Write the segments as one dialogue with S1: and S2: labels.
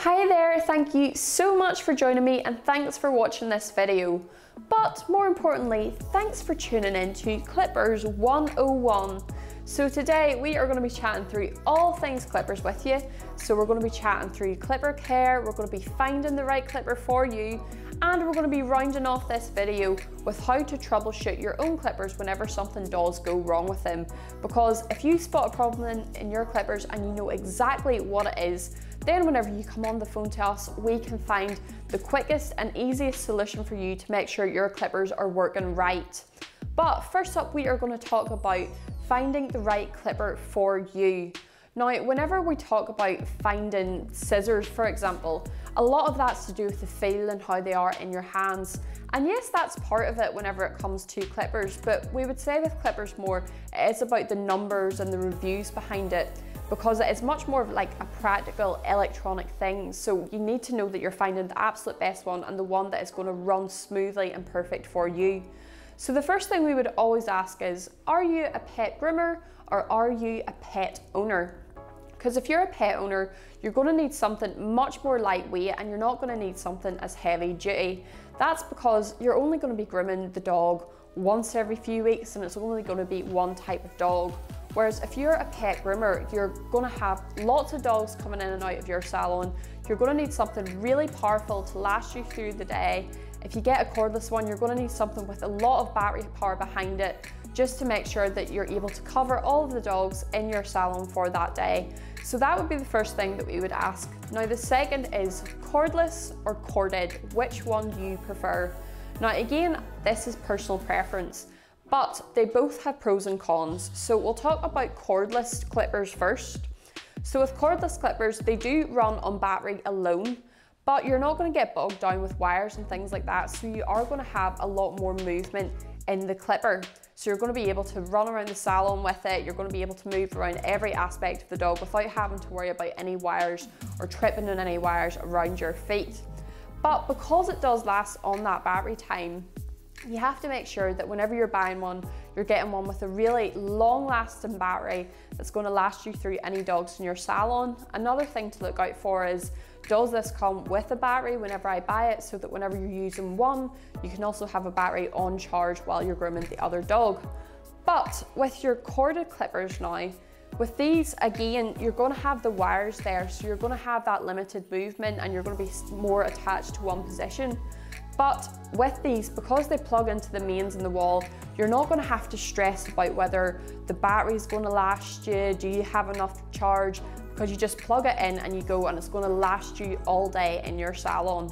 S1: Hi there, thank you so much for joining me and thanks for watching this video. But more importantly, thanks for tuning in to Clippers 101. So today we are going to be chatting through all things clippers with you. So we're going to be chatting through clipper care, we're going to be finding the right clipper for you, and we're going to be rounding off this video with how to troubleshoot your own clippers whenever something does go wrong with them. Because if you spot a problem in your clippers and you know exactly what it is, then whenever you come on the phone to us, we can find the quickest and easiest solution for you to make sure your clippers are working right. But first up, we are going to talk about finding the right clipper for you. Now, whenever we talk about finding scissors, for example, a lot of that's to do with the feel and how they are in your hands. And yes, that's part of it whenever it comes to clippers, but we would say with clippers more, it is about the numbers and the reviews behind it, because it is much more of like a practical electronic thing. So you need to know that you're finding the absolute best one and the one that is going to run smoothly and perfect for you. So the first thing we would always ask is, are you a pet groomer or are you a pet owner? Because if you're a pet owner, you're going to need something much more lightweight and you're not going to need something as heavy duty. That's because you're only going to be grooming the dog once every few weeks and it's only going to be one type of dog. Whereas if you're a pet groomer, you're going to have lots of dogs coming in and out of your salon. You're going to need something really powerful to last you through the day. If you get a cordless one, you're going to need something with a lot of battery power behind it, just to make sure that you're able to cover all of the dogs in your salon for that day. So that would be the first thing that we would ask. Now the second is cordless or corded, which one do you prefer? Now again, this is personal preference, but they both have pros and cons. So we'll talk about cordless clippers first. So with cordless clippers, they do run on battery alone, but you're not going to get bogged down with wires and things like that. So you are going to have a lot more movement in the clipper. So you're going to be able to run around the salon with it. You're going to be able to move around every aspect of the dog without having to worry about any wires or tripping on any wires around your feet. But because it does last on that battery time, you have to make sure that whenever you're buying one, you're getting one with a really long-lasting battery that's going to last you through any dogs in your salon. Another thing to look out for is, does this come with a battery whenever I buy it, so that whenever you're using one, you can also have a battery on charge while you're grooming the other dog. But with your corded clippers now, with these, again, you're going to have the wires there, so you're going to have that limited movement and you're going to be more attached to one position. But with these, because they plug into the mains in the wall, you're not going to have to stress about whether the battery is going to last you, do you have enough charge, because you just plug it in and you go and it's going to last you all day in your salon.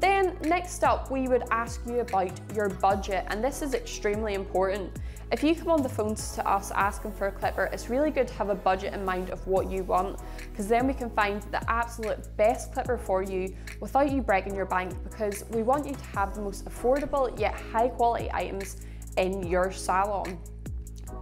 S1: Then next up, we would ask you about your budget, and this is extremely important. If you come on the phones to us asking for a clipper, it's really good to have a budget in mind of what you want, because then we can find the absolute best clipper for you without you breaking your bank, because we want you to have the most affordable yet high quality items in your salon.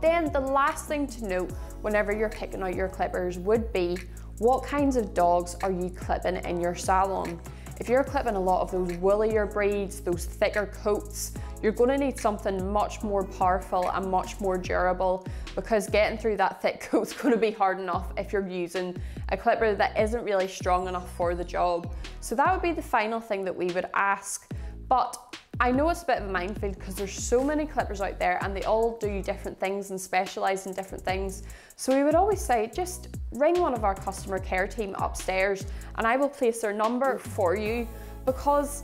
S1: Then the last thing to note whenever you're picking out your clippers would be, what kinds of dogs are you clipping in your salon? If you're clipping a lot of those woollier breeds, those thicker coats, you're going to need something much more powerful and much more durable, because getting through that thick coat is going to be hard enough if you're using a clipper that isn't really strong enough for the job. So that would be the final thing that we would ask. But I know it's a bit of a minefield because there's so many clippers out there and they all do different things and specialise in different things. So we would always say, just ring one of our customer care team upstairs and I will place their number for you, because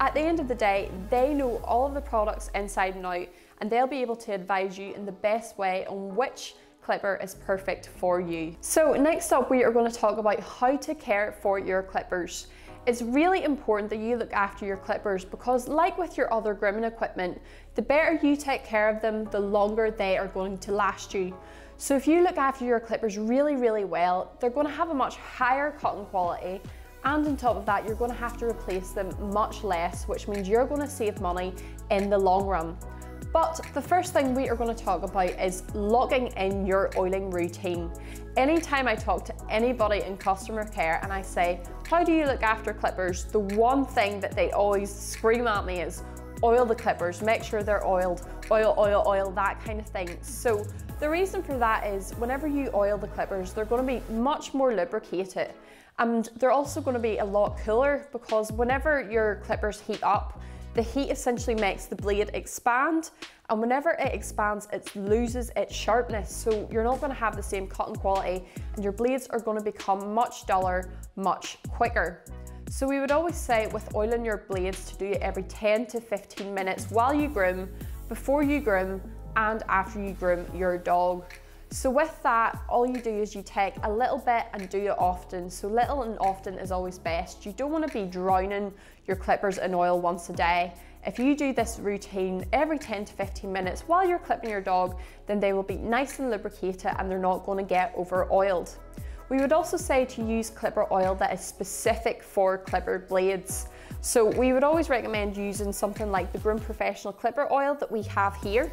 S1: at the end of the day, they know all of the products inside and out and they'll be able to advise you in the best way on which clipper is perfect for you. So next up, we are going to talk about how to care for your clippers. It's really important that you look after your clippers, because like with your other grooming equipment, the better you take care of them, the longer they are going to last you. So if you look after your clippers really, really well, they're going to have a much higher cotton quality, and on top of that, you're going to have to replace them much less, which means you're going to save money in the long run. But the first thing we are going to talk about is locking in your oiling routine. Anytime I talk to anybody in customer care and I say, how do you look after clippers? The one thing that they always scream at me is, oil the clippers, make sure they're oiled, oil, oil, oil, that kind of thing. So the reason for that is, whenever you oil the clippers, they're going to be much more lubricated. And they're also going to be a lot cooler because whenever your clippers heat up, the heat essentially makes the blade expand, and whenever it expands, it loses its sharpness. So you're not going to have the same cutting quality, and your blades are going to become much duller, much quicker. So we would always say with oiling your blades to do it every 10 to 15 minutes while you groom, before you groom, and after you groom your dog. So with that, all you do is you take a little bit and do it often. So little and often is always best. You don't want to be drowning your clippers in oil once a day. If you do this routine every 10 to 15 minutes while you're clipping your dog, then they will be nice and lubricated and they're not going to get over oiled. We would also say to use clipper oil that is specific for clipper blades. So we would always recommend using something like the Groom Professional clipper oil that we have here.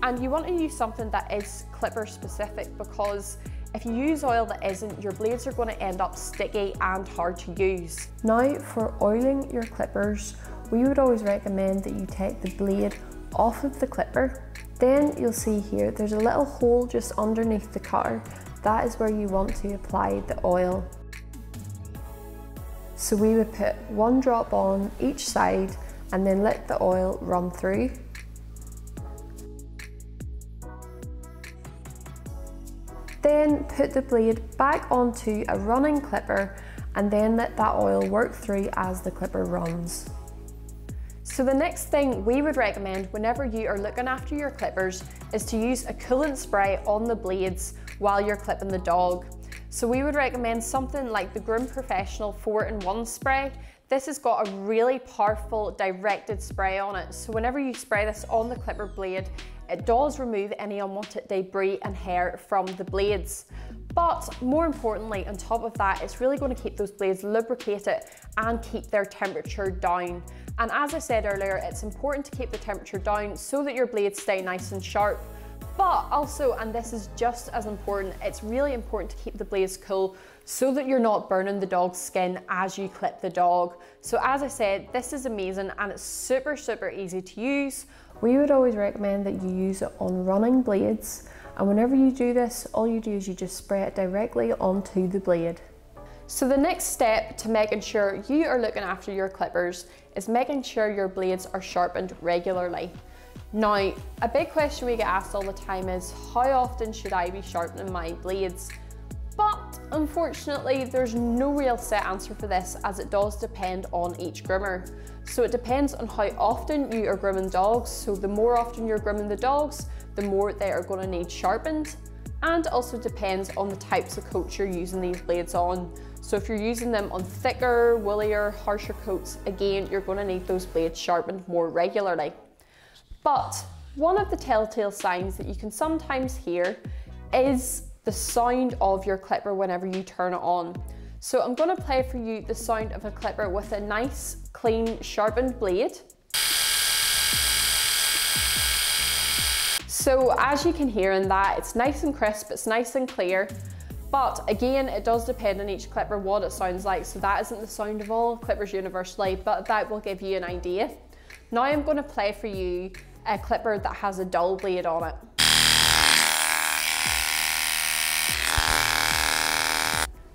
S1: And you want to use something that is clipper specific, because if you use oil that isn't, your blades are going to end up sticky and hard to use. Now for oiling your clippers, we would always recommend that you take the blade off of the clipper. Then you'll see here there's a little hole just underneath the cutter. That is where you want to apply the oil. So we would put 1 drop on each side and then let the oil run through. Then put the blade back onto a running clipper and then let that oil work through as the clipper runs. So the next thing we would recommend whenever you are looking after your clippers is to use a coolant spray on the blades while you're clipping the dog. So we would recommend something like the Groom Professional 4-in-1 spray. This has got a really powerful directed spray on it. So whenever you spray this on the clipper blade, it does remove any unwanted debris and hair from the blades. But more importantly, on top of that, it's really going to keep those blades lubricated and keep their temperature down. And as I said earlier, it's important to keep the temperature down so that your blades stay nice and sharp. But also, and this is just as important, it's really important to keep the blades cool so that you're not burning the dog's skin as you clip the dog. So as I said, this is amazing and it's super, super easy to use. We would always recommend that you use it on running blades. And whenever you do this, all you do is you just spray it directly onto the blade. So the next step to making sure you are looking after your clippers is making sure your blades are sharpened regularly. Now, a big question we get asked all the time is, how often should I be sharpening my blades? But unfortunately, there's no real set answer for this, as it does depend on each groomer. So it depends on how often you are grooming dogs. So the more often you're grooming the dogs, the more they are going to need sharpened. And also depends on the types of coats you're using these blades on. So if you're using them on thicker, woollier, harsher coats, again, you're going to need those blades sharpened more regularly. But one of the telltale signs that you can sometimes hear is the sound of your clipper whenever you turn it on. So I'm going to play for you the sound of a clipper with a nice, clean, sharpened blade. So as you can hear in that, it's nice and crisp, it's nice and clear. But again, it does depend on each clipper what it sounds like. So that isn't the sound of all clippers universally, but that will give you an idea. Now I'm going to play for you a clipper that has a dull blade on it.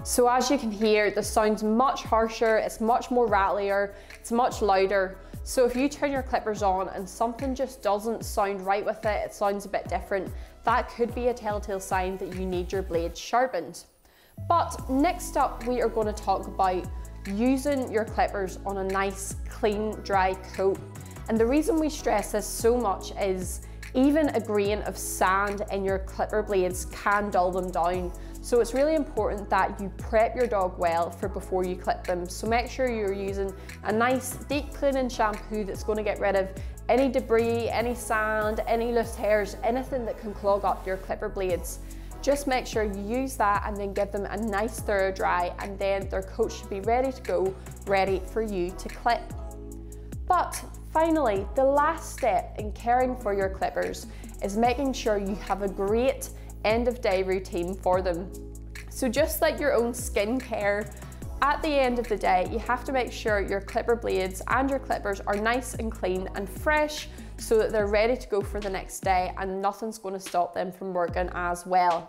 S1: So as you can hear, the sound's much harsher, it's much more rattlier, it's much louder. So if you turn your clippers on and something just doesn't sound right with it, it sounds a bit different, that could be a telltale sign that you need your blades sharpened. But next up, we are going to talk about using your clippers on a nice, clean, dry coat. And the reason we stress this so much is even a grain of sand in your clipper blades can dull them down. So it's really important that you prep your dog well for before you clip them. So make sure you're using a nice deep cleaning shampoo that's going to get rid of any debris, any sand, any loose hairs, anything that can clog up your clipper blades. Just make sure you use that and then give them a nice thorough dry, and then their coat should be ready to go, ready for you to clip. But finally, the last step in caring for your clippers is making sure you have a great end of day routine for them. So just like your own skincare, at the end of the day, you have to make sure your clipper blades and your clippers are nice and clean and fresh so that they're ready to go for the next day and nothing's going to stop them from working as well.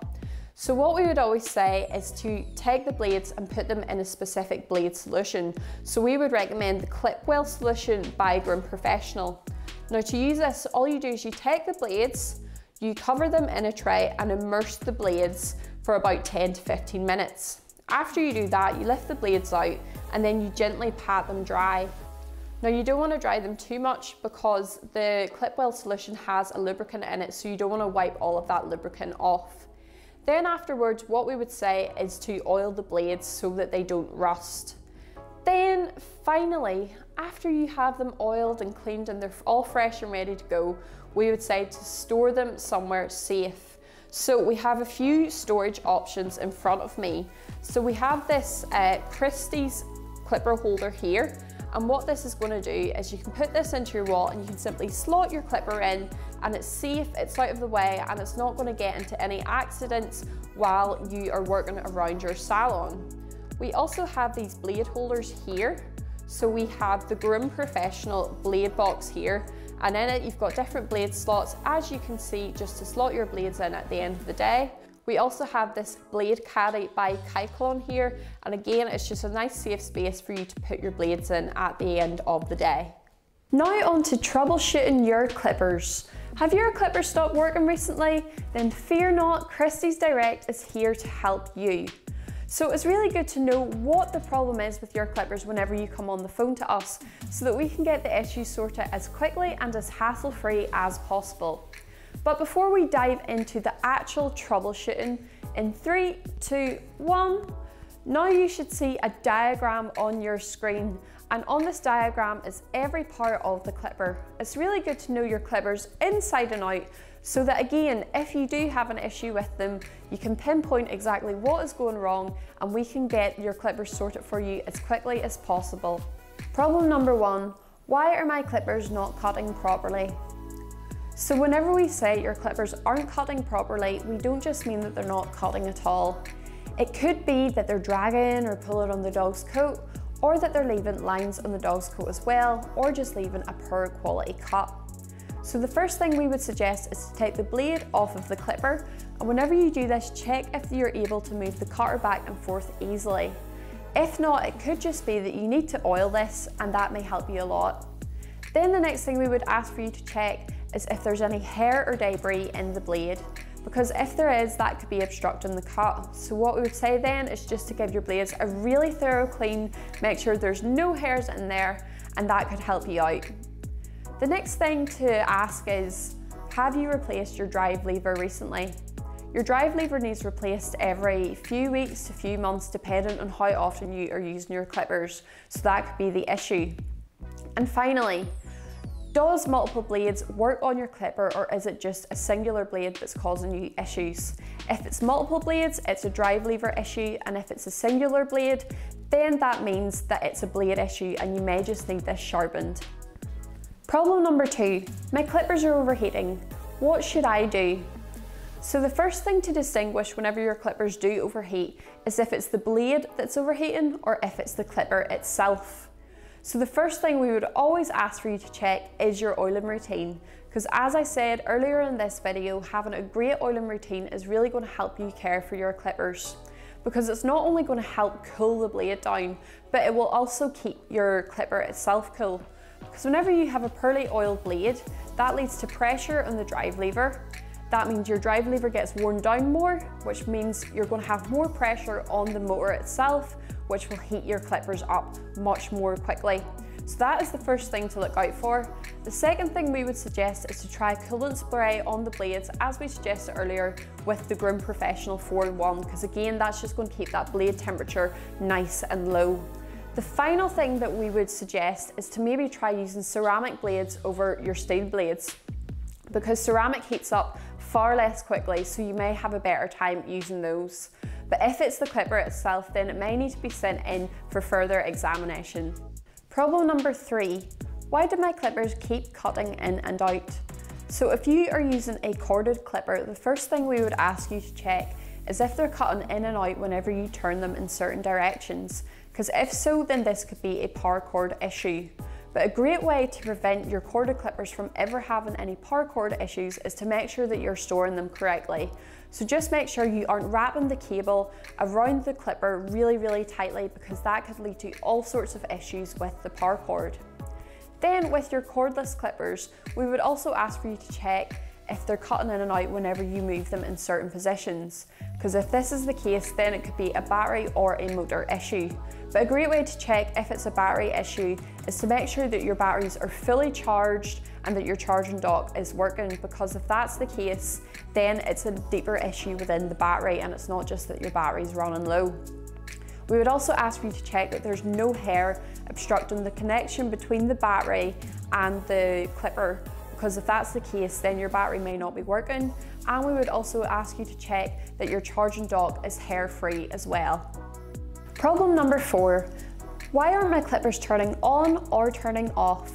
S1: So what we would always say is to take the blades and put them in a specific blade solution. So we would recommend the Clipwell solution by Groom Professional. Now to use this, all you do is you take the blades, you cover them in a tray and immerse the blades for about 10 to 15 minutes. After you do that, you lift the blades out and then you gently pat them dry. Now you don't want to dry them too much because the Clipwell solution has a lubricant in it, so you don't want to wipe all of that lubricant off. Then afterwards, what we would say is to oil the blades so that they don't rust. Then finally, after you have them oiled and cleaned and they're all fresh and ready to go, we would say to store them somewhere safe. So we have a few storage options in front of me. So we have this Christies clipper holder here. And what this is going to do is you can put this into your wall and you can simply slot your clipper in, and it's safe, it's out of the way, and it's not going to get into any accidents while you are working around your salon. We also have these blade holders here. So we have the Groom Professional blade box here, and in it you've got different blade slots, as you can see, just to slot your blades in at the end of the day. We also have this blade caddy by Kyclon here, and again it's just a nice safe space for you to put your blades in at the end of the day. Now on to troubleshooting your clippers. Have your clippers stopped working recently? Then fear not, Christies Direct is here to help you. So it's really good to know what the problem is with your clippers whenever you come on the phone to us, so that we can get the issue sorted as quickly and as hassle-free as possible. But before we dive into the actual troubleshooting, in 3, 2, 1, now you should see a diagram on your screen, and on this diagram is every part of the clipper. It's really good to know your clippers inside and out, so that again, if you do have an issue with them, you can pinpoint exactly what is going wrong and we can get your clippers sorted for you as quickly as possible. Problem number 1, why are my clippers not cutting properly? So whenever we say your clippers aren't cutting properly, we don't just mean that they're not cutting at all. It could be that they're dragging or pulling on the dog's coat, or that they're leaving lines on the dog's coat as well, or just leaving a poor quality cut. So the first thing we would suggest is to take the blade off of the clipper, and whenever you do this, check if you're able to move the cutter back and forth easily. If not, it could just be that you need to oil this, and that may help you a lot. Then the next thing we would ask for you to check is if there's any hair or debris in the blade, because if there is, that could be obstructing the cut. So what we would say then is just to give your blades a really thorough clean, make sure there's no hairs in there, and that could help you out. The next thing to ask is, have you replaced your drive lever recently? Your drive lever needs replaced every few weeks to few months, depending on how often you are using your clippers, so that could be the issue. And finally, does multiple blades work on your clipper, or is it just a singular blade that's causing you issues? If it's multiple blades, it's a drive lever issue, and if it's a singular blade, then that means that it's a blade issue and you may just need this sharpened. Problem number 2, my clippers are overheating. What should I do? So the first thing to distinguish whenever your clippers do overheat is if it's the blade that's overheating or if it's the clipper itself. So the first thing we would always ask for you to check is your oiling routine, because as I said earlier in this video, having a great oiling routine is really going to help you care for your clippers, because it's not only going to help cool the blade down, but it will also keep your clipper itself cool. Because whenever you have a poorly oiled blade, that leads to pressure on the drive lever. That means your drive lever gets worn down more, which means you're going to have more pressure on the motor itself, which will heat your clippers up much more quickly. So that is the first thing to look out for. The second thing we would suggest is to try coolant spray on the blades, as we suggested earlier with the Groom Professional 4-in-1, because again, that's just going to keep that blade temperature nice and low. The final thing that we would suggest is to maybe try using ceramic blades over your steel blades, because ceramic heats up far less quickly, so you may have a better time using those. But if it's the clipper itself, then it may need to be sent in for further examination. Problem number 3, why do my clippers keep cutting in and out? So if you are using a corded clipper, the first thing we would ask you to check is if they're cutting in and out whenever you turn them in certain directions. Because if so, then this could be a power cord issue. But a great way to prevent your corded clippers from ever having any paracord issues is to make sure that you're storing them correctly. So just make sure you aren't wrapping the cable around the clipper really tightly, because that could lead to all sorts of issues with the paracord. Then with your cordless clippers, we would also ask for you to check if they're cutting in and out whenever you move them in certain positions. Because if this is the case, then it could be a battery or a motor issue. But a great way to check if it's a battery issue is to make sure that your batteries are fully charged and that your charging dock is working, because if that's the case, then it's a deeper issue within the battery and it's not just that your battery's running low. We would also ask for you to check that there's no hair obstructing the connection between the battery and the clipper, because if that's the case, then your battery may not be working. And we would also ask you to check that your charging dock is hair-free as well. Problem number 4, why aren't my clippers turning on or turning off?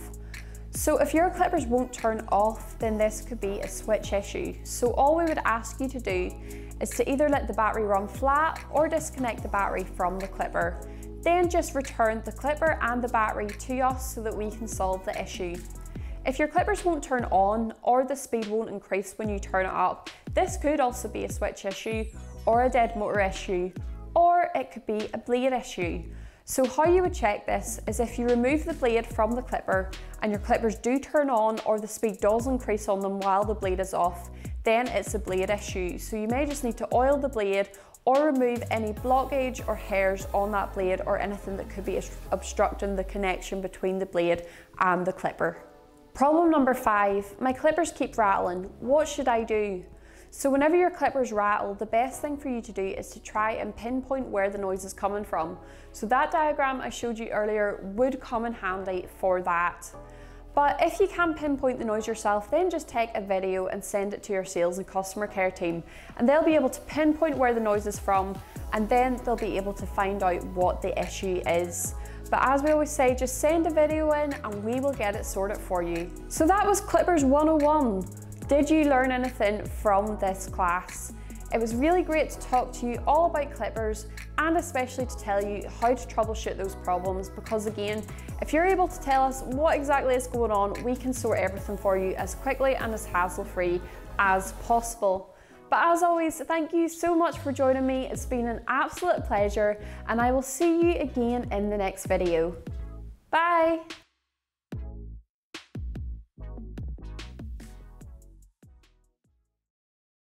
S1: So if your clippers won't turn off, then this could be a switch issue. So all we would ask you to do is to either let the battery run flat or disconnect the battery from the clipper. Then just return the clipper and the battery to us so that we can solve the issue. If your clippers won't turn on or the speed won't increase when you turn it up, this could also be a switch issue or a dead motor issue, or it could be a bleed issue. So how you would check this is if you remove the blade from the clipper and your clippers do turn on or the speed does increase on them while the blade is off, then it's a blade issue. So you may just need to oil the blade or remove any blockage or hairs on that blade or anything that could be obstructing the connection between the blade and the clipper. Problem number 5, my clippers keep rattling. What should I do? So whenever your clippers rattle, the best thing for you to do is to try and pinpoint where the noise is coming from. So that diagram I showed you earlier would come in handy for that. But if you can't pinpoint the noise yourself, then just take a video and send it to your sales and customer care team, and they'll be able to pinpoint where the noise is from, and then they'll be able to find out what the issue is. But as we always say, just send a video in and we will get it sorted for you. So that was Clippers 101. Did you learn anything from this class? It was really great to talk to you all about clippers, and especially to tell you how to troubleshoot those problems, because again, if you're able to tell us what exactly is going on, we can sort everything for you as quickly and as hassle-free as possible. But as always, thank you so much for joining me. It's been an absolute pleasure, and I will see you again in the next video. Bye!